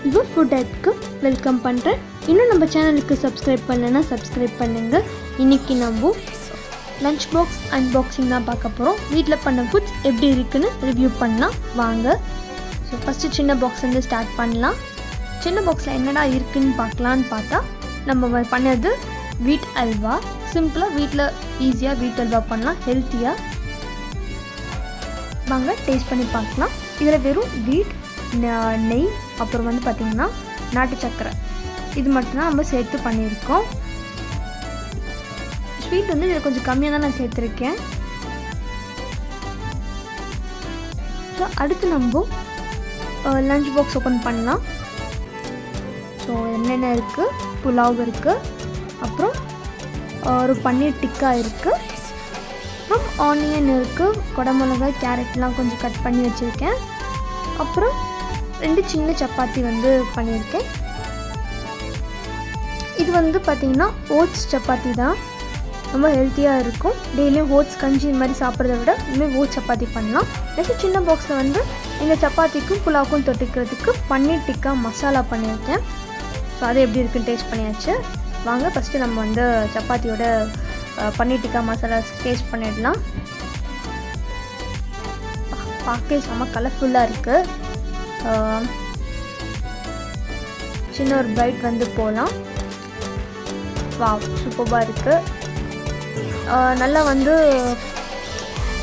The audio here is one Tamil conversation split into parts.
யுவர் ஃபுட் ஆட்க்கு வெல்கம் பண்ணுறேன். இன்னும் நம்ம சேனலுக்கு சப்ஸ்கிரைப் பண்ணலைன்னா சப்ஸ்கிரைப் பண்ணுங்கள். இன்றைக்கி நம்ம லஞ்ச் பாக்ஸ் அன்பாக்சிங் தான் பார்க்க போகிறோம். வீட்டில் பண்ண ஃபுட்ஸ் எப்படி இருக்குன்னு ரிவ்யூ பண்ணலாம் வாங்க. ஸோ ஃபஸ்ட்டு சின்ன பாக்ஸ்லேருந்து ஸ்டார்ட் பண்ணலாம். சின்ன பாக்ஸில் என்னடா இருக்குதுன்னு பார்க்கலான்னு பார்த்தா நம்ம பண்ணது வீட் அல்வா. சிம்பிளாக வீட்டில் ஈஸியாக வீட் அல்வா பண்ணலாம், ஹெல்த்தியாக. வாங்க டேஸ்ட் பண்ணி பார்க்கலாம். இதில் வெறும் வீட், நெய், அப்புறம் பார்த்திங்கன்னா நாட்டு சர்க்கரை, இது மட்டும்தான் நம்ம சேர்த்து பண்ணியிருக்கோம். ஸ்வீட் இதில் கொஞ்சம் கம்மியாக தான் நான் சேர்த்துருக்கேன். ஸோ அடுத்து நம்ம லஞ்ச் பாக்ஸ் ஓப்பன் பண்ணலாம். ஸோ என்னென்ன இருக்குது, புலாவ் இருக்குது, அப்புறம் ஒரு பன்னீர் டிக்கா இருக்குது, அப்புறம் ஆனியன் இருக்குது, குடமிளகாய், கேரட்லாம் கொஞ்சம் கட் பண்ணி வச்சுருக்கேன், அப்புறம் 2 சின்ன சப்பாத்தி பண்ணியிருக்கேன். இது பார்த்திங்கன்னா ஓட்ஸ் சப்பாத்தி தான், ரொம்ப ஹெல்த்தியாக இருக்கும். டெய்லியும் ஓட்ஸ் கஞ்சி இந்த மாதிரி சாப்பிட்றத விட இனிமேல் ஓட்ஸ் சப்பாத்தி பண்ணலாம். நெக்ஸ்ட் சின்ன பாக்ஸில் இந்த சப்பாத்திக்கும் புலாவுக்கும் தொட்டுக்கிறதுக்கு பன்னீர் டிக்கா மசாலா பண்ணியிருக்கேன். ஸோ அது எப்படி இருக்குன்னு டேஸ்ட் பண்ணியாச்சு. வாங்க ஃபஸ்ட்டு நம்ம சப்பாத்தியோட பன்னீர் டிக்கா மசாலா டேஸ்ட் பண்ணிடலாம். பார்க்கவே செம்ம கலர்ஃபுல்லாக இருக்குது. சின்ன ஒரு பைட் போகலாம். வாவ், சூப்பராக இருக்குது. நல்லா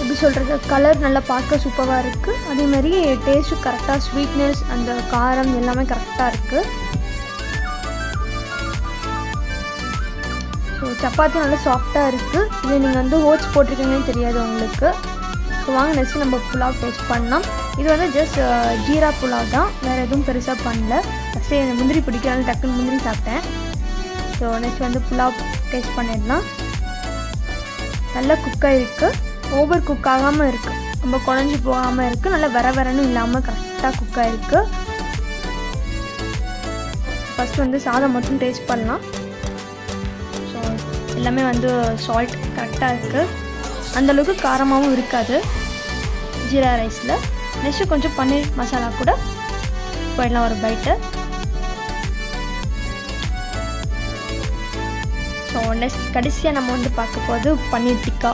எப்படி சொல்கிறது, கலர் நல்லா பார்க்க சூப்பராக இருக்குது. அதேமாதிரி டேஸ்ட்டு கரெக்டாக, ஸ்வீட்னஸ், அந்த காரம் எல்லாமே கரெக்டாக இருக்குது. ஸோ சப்பாத்தி நல்லா சாஃப்டாக இருக்குது. இது நீங்கள் ஓட்ஸ் போட்டிருக்கீங்கன்னு தெரியாது உங்களுக்கு. ஸோ வாங்க நெக்ஸ்ட்டு நம்ம புலாவ் டேஸ்ட் பண்ணலாம். இது ஜஸ்ட் ஜீரா புலாவ் தான், வேறு எதுவும் பெருசாக பண்ணல. ஃபஸ்ட்டு எனக்கு முந்திரி பிடிக்காது, டக்குன்னு முந்திரி சாப்பிட்டேன். ஸோ நெக்ஸ்ட் புலாவ் டேஸ்ட் பண்ணிடலாம். நல்லா குக்காக இருக்குது, ஓவர் குக் ஆகாமல் இருக்குது, ரொம்ப குழஞ்சி போகாமல் இருக்குது, நல்லா வரன்னு இல்லாமல் கரெக்டாக குக்காக இருக்குது. ஃபஸ்ட்டு சாதம் மட்டும் டேஸ்ட் பண்ணலாம். ஸோ எல்லாமே சால்ட் கரெக்டாக இருக்குது, அந்தளவுக்கு காரமாகவும் இருக்காது ஜீரா ரைஸில். நெக்ஸ்ட்டு கொஞ்சம் பன்னீர் மசாலா கூட போயிடலாம் ஒரு பைட்டு. ஸோ நெக்ஸ்ட் கடைசியாக நம்ம பார்க்க போகிறது பன்னீர் டிக்கா.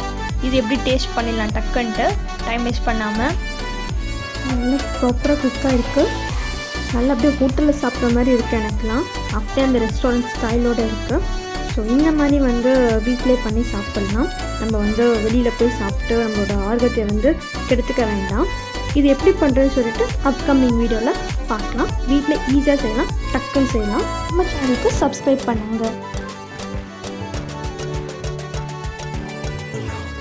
இது எப்படி டேஸ்ட் பண்ணிடலாம் டக்குன்ட்டு, டைம் வேஸ்ட் பண்ணாமல். நல்லா ப்ராப்பராக குக்காக இருக்குது, நல்லா அப்படியே ஹோட்டலில் சாப்பிட்ற மாதிரி இருக்குது எனக்குலாம். அப்படியே அந்த ரெஸ்டாரண்ட் ஸ்டைலோடு இருக்குது. ஸோ இந்த மாதிரி வீட்டிலே பண்ணி சாப்பிட்லாம். நம்ம வெளியில் போய் சாப்பிட்டு நம்மளோட ஆர்வத்தை கெடுத்துக்க வேண்டாம். இது எப்படி பண்ணுறதுன்னு சொல்லிட்டு அப்கமிங் வீடியோவில் பார்க்கலாம். வீட்டில் ஈஸியாக செய்யலாம், டக்குன்னு செய்யலாம். நம்ம சேனலுக்கு சப்ஸ்கிரைப் பண்ணுங்கள்.